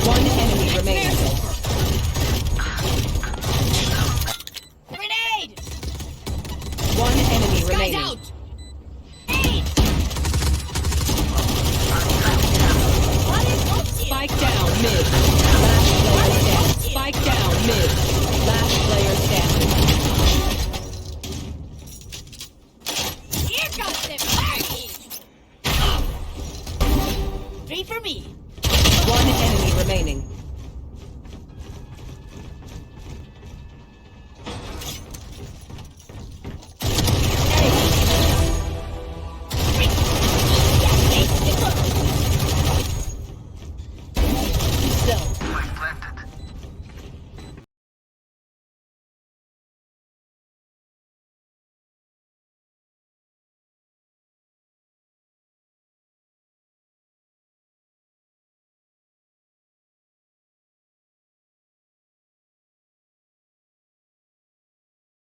One enemy remaining. Grenade! One enemy Guys remaining. out! Aid! Spike down mid. Last player standing. Spike down mid. Last player standing. Here comes the party! Three for me. One enemy remaining.